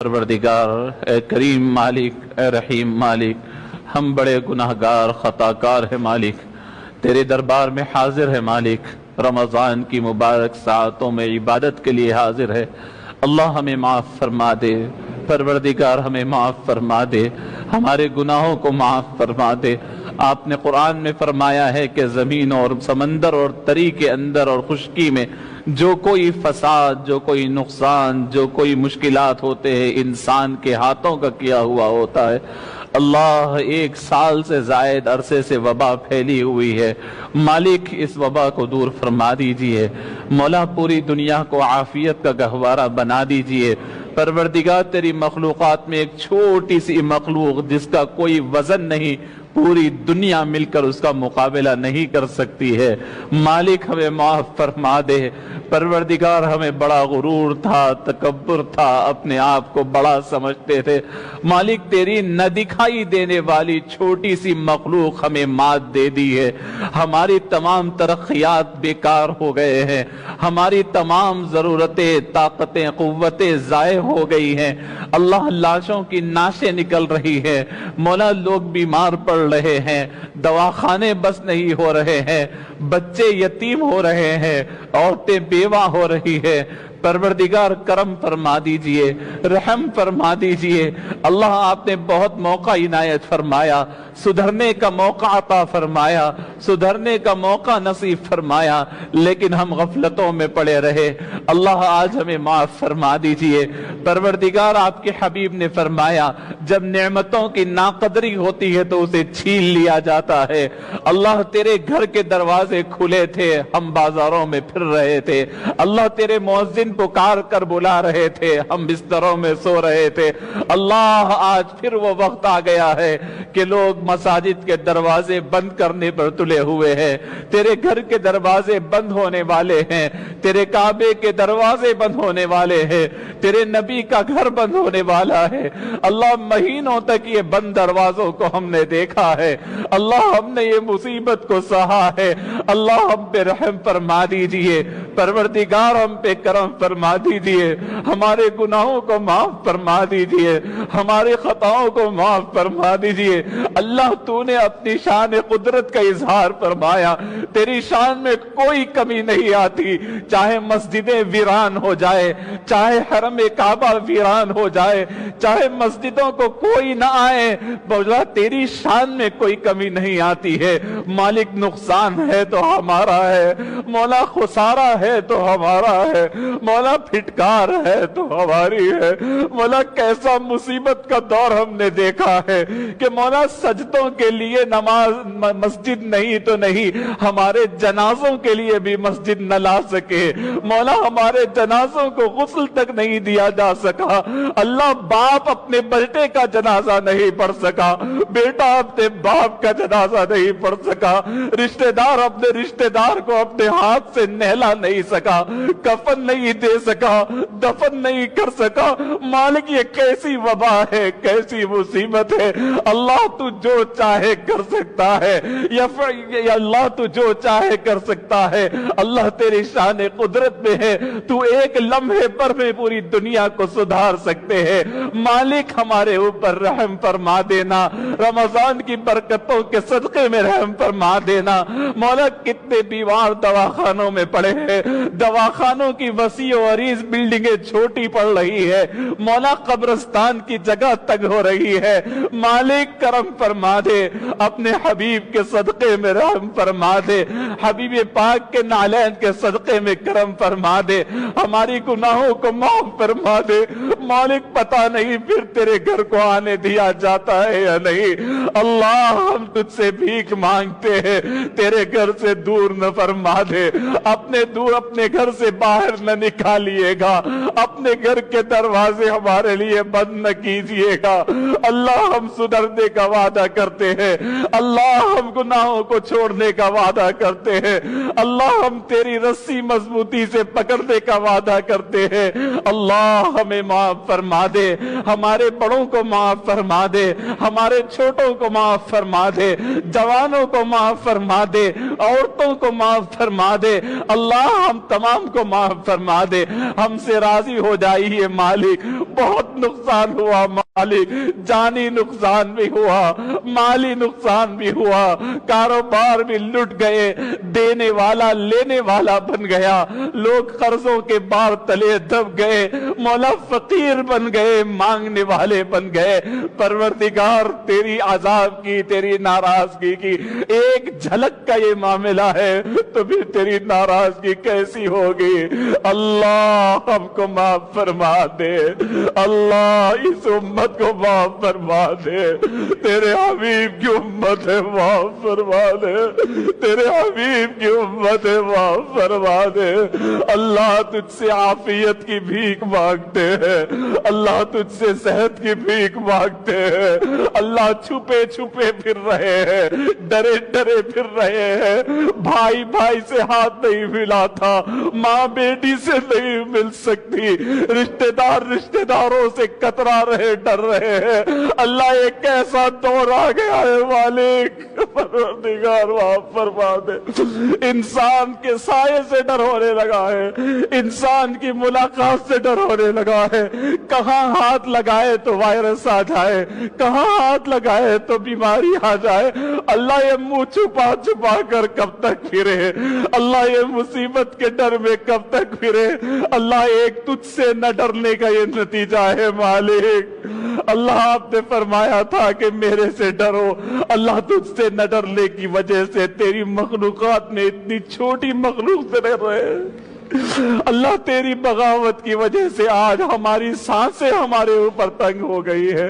پروردگار، اے کریم مالک، اے رحیم مالک، ہم بڑے گناہگار خطاکار ہیں مالک، تیرے دربار میں حاضر ہے مالک، رمضان کی مبارک ساعتوں میں عبادت کے لیے حاضر ہے۔ اللہ ہمیں معاف فرما دے، پروردگار ہمیں معاف فرما دے، ہمارے گناہوں کو معاف فرما دے۔ آپ نے قرآن میں فرمایا ہے کہ زمین اور سمندر اور تری کے اندر اور خشکی میں جو کوئی فساد، جو کوئی نقصان، جو کوئی مشکلات ہوتے ہیں، انسان کے ہاتھوں کا کیا ہوا ہوتا ہے۔ اللہ، 1 سال سے زائد عرصے سے وبا پھیلی ہوئی ہے، مالک اس وبا کو دور فرما دیجئے۔ مولا، پوری دنیا کو عافیت کا گہوارہ بنا دیجئے۔ پروردگار، تیری مخلوقات میں ایک چھوٹی سی مخلوق جس کا کوئی وزن نہیں، پوری دنیا مل کر اس کا مقابلہ نہیں کر سکتی ہے۔ مالک، ہمیں معاف فرما دے۔ پروردگار، ہمیں بڑا غرور تھا، تکبر تھا، اپنے آپ کو بڑا سمجھتے تھے۔ مالک، تیری نہ دکھائی دینے والی چھوٹی سی مخلوق ہمیں مات دے دی ہے۔ ہماری تمام ترقیات بیکار ہو گئے ہیں، ہماری تمام ضرورتیں، طاقتیں، قوتیں ضائع ہو گئی ہیں۔ اللہ، لاشوں کی نعشیں نکل رہی ہیں۔ مولا، لوگ بیمار پڑ رہے ہیں، دواخانے بس نہیں ہو رہے ہیں، بچے یتیم ہو رہے ہیں، عورتیں بیوہ ہو رہی ہے۔ پروردگار، کرم فرما دیجئے، رحم فرما دیجئے۔ اللہ، آپ نے بہت موقع عنایت فرمایا، سدھرنے کا موقع عطا فرمایا، سدھرنے کا موقع نصیب فرمایا، لیکن ہم غفلتوں میں پڑے رہے۔ اللہ، آج ہمیں معاف فرما دیجئے۔ پروردگار، آپ کے حبیب نے فرمایا، جب نعمتوں کی ناقدری ہوتی ہے تو اسے چھین لیا جاتا ہے۔ اللہ، تیرے گھر کے دروازے کھلے تھے، ہم بازاروں میں پھر رہے تھے۔ اللہ، تیرے مؤذن پکار کر بلا رہے تھے، ہم بستروں میں سو رہے تھے۔ اللہ، آج پھر وہ وقت آ گیا ہے کہ لوگ مساجد کے دروازے بند کرنے پر تلے ہوئے ہیں، تیرے گھر کے دروازے بند ہونے والے ہیں، تیرے کعبے کے دروازے بند ہونے والے ہیں، تیرے نبی کا گھر بند ہونے والا ہے۔ اللہ، مہینوں تک یہ بند دروازوں کو ہم نے دیکھا ہے۔ اللہ، ہم نے یہ مصیبت کو سہا ہے۔ اللہ، ہم پہ رحم فرما دیجئے۔ پروردگار، ہم پہ کرم فرما دیجئے، ہمارے گناہوں کو معاف فرما دیجئے، ہماری خطاؤں کو معاف فرما دیجئے۔ اللہ، تو نے اپنی شان قدرت کا اظہار فرمایا، تیری شان میں کوئی کمی نہیں آتی، چاہے مسجدیں ویران ہو جائے، چاہے حرم کعبہ ویران ہو جائے، چاہے مسجدوں کو کوئی نہ آئے، مولا تیری شان میں کوئی کمی نہیں آتی ہے۔ مالک، نقصان ہے تو ہمارا ہے، مولا خسارہ ہے تو ہمارا ہے، مولا پھٹکار ہے تو ہماری ہے۔ مولا، کیسا مصیبت کا دور ہم نے دیکھا ہے کہ مولا سجدوں کے لیے نماز مسجد نہیں تو نہیں، ہمارے جنازوں کے لیے بھی مسجد نہ لا سکے۔ مولا، ہمارے جنازوں کو غسل تک نہیں دیا جا سکا۔ اللہ، باپ اپنے بیٹے کا جنازہ نہیں پڑھ سکا، بیٹا اپنے باپ کا جنازہ نہیں پڑھ سکا، رشتہ دار اپنے رشتہ دار کو اپنے ہاتھ سے نہلا نہیں سکا، کفن نہیں دے سکا، دفن نہیں کر سکا۔ مالک، یہ کیسی وبا ہے، کیسی مصیبت ہے۔ اللہ، تو جو چاہے کر سکتا ہے، یا اللہ تو جو چاہے کر سکتا ہے۔ اللہ، تیری شان قدرت میں ہے، تو ایک لمحے پر میں پوری دنیا کو سدھار سکتے ہیں۔ مالک، ہمارے اوپر رحم فرما دینا، رمضان کی برکتوں کے صدقے میں رحم فرما دینا۔ مولا، کتنے بیمار دواخانوں میں پڑے ہیں، دواخانوں کی وسیع و عریض بلڈنگیں چھوٹی پڑ رہی ہے، مولا قبرستان کی جگہ تنگ ہو رہی ہے۔ مالک، کرم فرما دے، اپنے حبیب کے صدقے میں رحم فرما دے، حبیب پاک کے نالین کے صدقے میں کرم فرما دے، ہماری گناہوں کو معاف فرما دے۔ مالک، پتہ نہیں پھر تیرے گھر کو آنے دیا جاتا ہے یا نہیں۔ اللہ، ہم تجھ سے بھیک مانگتے ہیں، تیرے گھر سے دور نہ فرما دے، اپنے گھر سے باہر نہ نکالیے گا، اپنے گھر کے دروازے ہمارے لیے بند نہ کیجیے گا۔ اللہ، ہم سدھرنے کا وعدہ کرتے ہیں، اللہ ہم گناہوں کو چھوڑنے کا وعدہ کرتے ہیں، اللہ ہم تیری رسی مضبوطی سے پکڑنے کا وعدہ کرتے ہیں۔ اللہ، ہمیں معاف فرما دے، ہمارے بڑوں کو معاف فرما دے، ہمارے چھوٹوں کو معاف فرما دے، جوانوں کو معاف فرما دے، عورتوں کو معاف فرما دے۔ اللہ، ہم تمام کو معاف فرما دے, ہم سے راضی ہو جائیے مالک. بہت نقصان ہوا مالک, جانی نقصان بھی ہوا, مالی نقصان بھی ہوا, کاروبار بھی لٹ گئے, دینے والا لینے والا بن گیا, لوگ قرضوں کے بار تلے دب گئے, مولا فقیر بن گئے, مانگنے والے بن گئے. پروردگار تیری عذاب کی, تیری ناراضگی کی ایک جھلک کا یہ معاملہ ہے تو پھر تیری ناراضگی کیسی ہوگی. اللہ ہم کو معاف فرما دے, اللہ اس امت کو معاف فرما دے, تیرے حبیب کی امت ہے معاف فرما دے, تیرے حبیب کی امت ہے معاف فرما دے. اللہ تجھ سے عافیت کی بھیک مانگتے ہیں, اللہ تجھ سے صحت کی بھیک مانگتے ہیں. اللہ چھپے چھپے پھر رہے ہیں, ڈرے ڈرے پھر رہے ہیں, بھائی بھائی سے ہاتھ نہیں ملا تھا, ماں بیٹی سے نہیں مل سکتی, رشتہ دار رشتہ داروں سے کترا رہے, ڈر رہے ہیں. اللہ ایک ایسا دور آ گیا ہے مالک, پروردگار معاف فرما دے. انسان کے سائے سے ڈر ہونے لگا ہے, انسان کی ملاقات سے ڈر ہونے لگا ہے. کہاں ہاتھ لگائے تو وائرس آ جائے, کہاں ہاتھ لگائے تو بیماری آ جائے. اللہ یہ منہ چھپا چھپا کر کب تک پھرے, اللہ یہ مصیبت کے ڈر میں کب تک پھرے. اللہ ایک تجھ سے نہ ڈرنے کا یہ نتیجہ ہے مالک. اللہ آپ نے فرمایا تھا کہ میرے سے ڈرو, اللہ تجھ سے نہ ڈرنے کی وجہ سے تیری مخلوقات میں اتنی چھوٹی مخلوق سے ڈر رہے. اللہ تیری بغاوت کی وجہ سے آج ہماری سانسیں ہمارے اوپر تنگ ہو گئی ہے.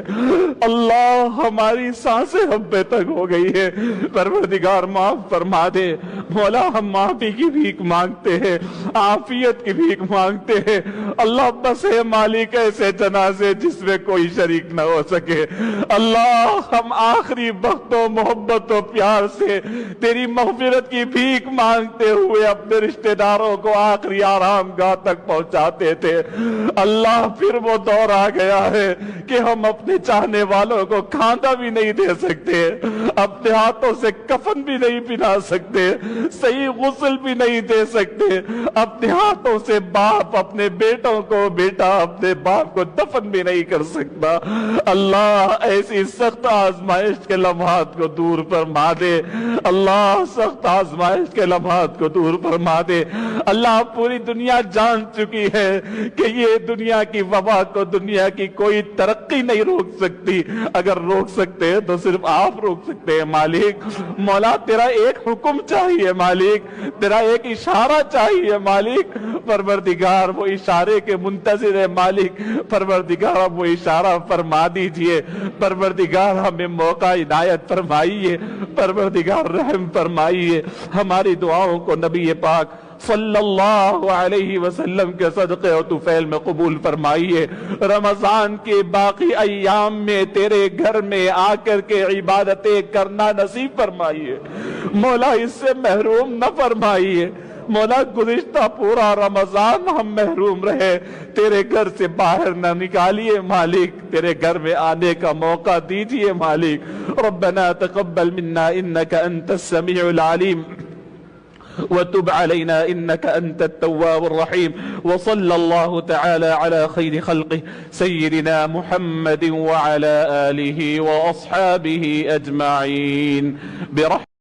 اللہ ہماری سانسیں ہم پہ تنگ ہو گئی ہے. پروردگار معاف فرما دے. مولا ہم معافی کی بھیک مانگتے ہیں, عافیت کی بھیک مانگتے ہیں. اللہ بس ہے مالک ایسے جنازے جس میں کوئی شریک نہ ہو سکے. اللہ ہم آخری وقت و محبت و پیار سے تیری مغفرت کی بھیک مانگتے ہوئے اپنے رشتہ داروں کو آخری آرام گاہ تک پہنچاتے تھے. اللہ پھر وہ دور آ گیا ہے کہ ہم اپنے چاہنے والوں کو کھانا بھی نہیں دے سکتے, اپنے ہاتھوں سے کفن بھی نہیں پہنا سکتے, صحیح غسل بھی نہیں دے سکتے, اپنے ہاتھوں سے باپ اپنے بیٹوں کو, بیٹا اپنے باپ کو دفن بھی نہیں کر سکتا. اللہ ایسی سخت آزمائش کے لمحات کو دور فرما دے. اللہ سخت آزمائش کے لمحات کو دور فرما دے. اللہ پوری دنیا جان چکی ہے کہ یہ دنیا کی وبا کو دنیا کی کوئی ترقی نہیں روک سکتی. اگر روک سکتے ہیں تو صرف آپ روک سکتے ہیں مالک. مولا تیرا ایک حکم چاہیے مالک, تیرا ایک اشارہ چاہیے مالک. پروردگار وہ اشارے کے منتظر ہے مالک. پروردگار وہ اشارہ فرما دیجئے. پروردگار ہمیں موقع عنایت فرمائیے. پروردگار رحم فرمائیے. ہماری دعاؤں کو نبی پاک صلی اللہ علیہ وسلم کے صدقے و طفیل میں قبول فرمائیے. رمضان کے باقی ایام میں تیرے گھر میں آ کر کے عبادتیں کرنا نصیب فرمائیے. مولا اس سے محروم نہ فرمائیے. مولا گزشتہ پورا رمضان ہم محروم رہے, تیرے گھر سے باہر نہ نکالیے مالک. تیرے گھر میں آنے کا موقع دیجئے مالک. ربنا تقبل منا انك انت السميع العليم وتب علينا إنك أنت التواب الرحيم. وصلى الله تعالى على خير خلقه سيدنا محمد وعلى آله وأصحابه أجمعين برحمة